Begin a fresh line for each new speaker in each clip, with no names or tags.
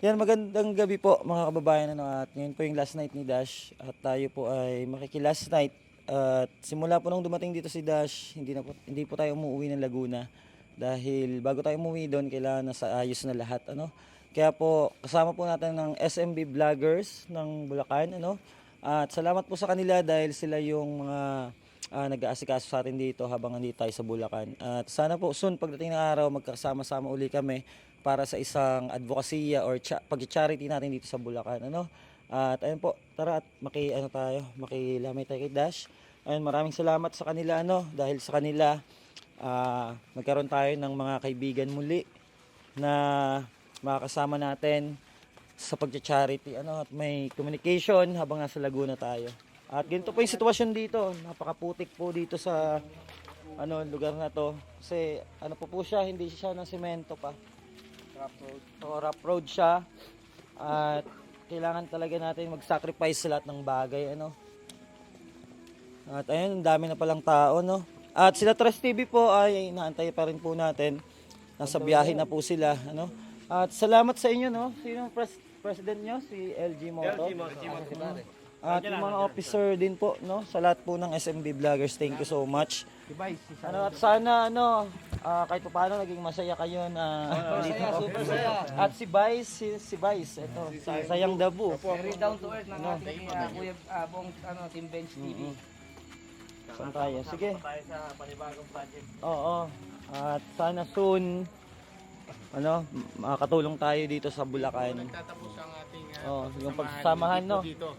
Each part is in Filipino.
Yan, magandang gabi po mga kababayan. At ngayon po yung last night ni Dash. At tayo po ay makiki-last night. At simula po nung dumating dito si Dash, hindi po tayo umuwi ng Laguna. Dahil bago tayo umuwi doon, kailangan nasa ayos na lahat. Kaya po, kasama po natin ng SMB Vloggers ng Bulacan. At salamat po sa kanila dahil sila yung mga nag-aasikaso sa atin dito habang nandito tayo sa Bulacan. At sana po soon pagdating ng araw magkasama-sama uli kami para sa isang advokasya or pag-charity natin dito sa Bulacan. At ayun po, tara at makilamay tayo kay Dash. Ayun, maraming salamat sa kanila dahil sa kanila nagkaroon tayo ng mga kaibigan muli na makakasama natin sa pag-charity at may communication habang nasa Laguna tayo. At ganito po yung sitwasyon dito. Napakaputik po dito sa lugar na to. Kasi po siya, hindi siya ng semento pa. Rough road siya. At kailangan talaga natin mag-sacrifice sa lahat ng bagay. At ayun, ang dami na palang tao. At sila Trust TV po ay inaantay pa rin po natin. Nasa biyahe na po sila. At salamat sa inyo. Sino ang president nyo? Si LG Moto. At yung mga officer din po, sa lahat po ng SMB Vloggers, thank you so much. At sana kahit pa paano naging masaya kayo na super saya. At si Vice, ito, Sayang Dabu.
Very down to earth ng ating Kuya Bong Team Bench TV.
Saan tayo? Sige.
Tayo sa panibagong project.
Oo. At sana soon makakatulong tayo dito sa Bulacan.
Nagtatapos ang ating
yung pagsasamahan
dito.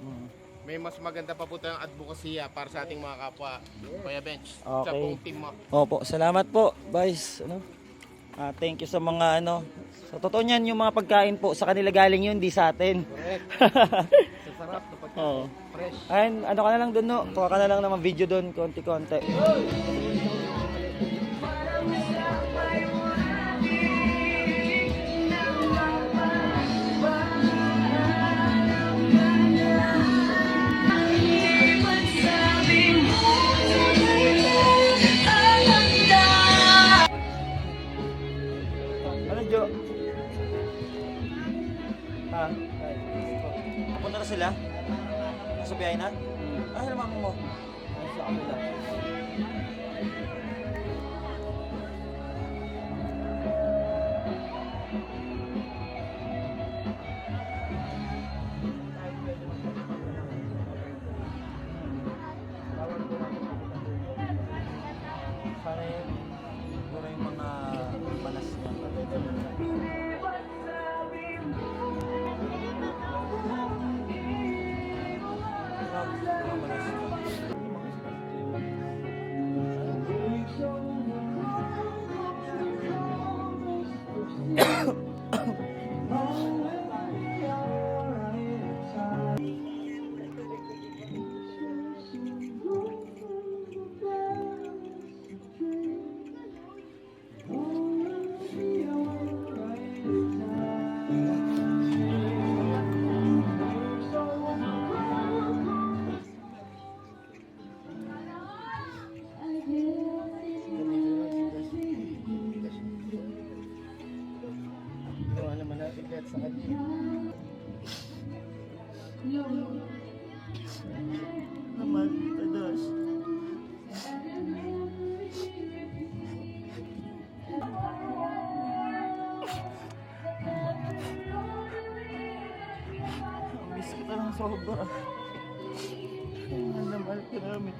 May mas maganda pa po tayong advokasya para sa ating mga kapwa Kuya Bench. Sa
Okay.
buong team mo.
Opo, salamat po, Vice. Thank you sa mga sa totoo niyan yung mga pagkain po sa kanila galing yun, di sa atin.
Sa sarap na pagkain.
Oo.
Fresh.
Ayun, ka na lang doon, kuha ka na lang ng video doon, konti-konti. Ano, Jo? Papunta na sila? Nasa biyahe na? Ano naman mo? Sa kanila. Sana siguro yung mga manas niya. Ginawa naman natin kahit sa kanya. Naman, tadas. Miss kita ng sobra. Mahal na mahal ka namin.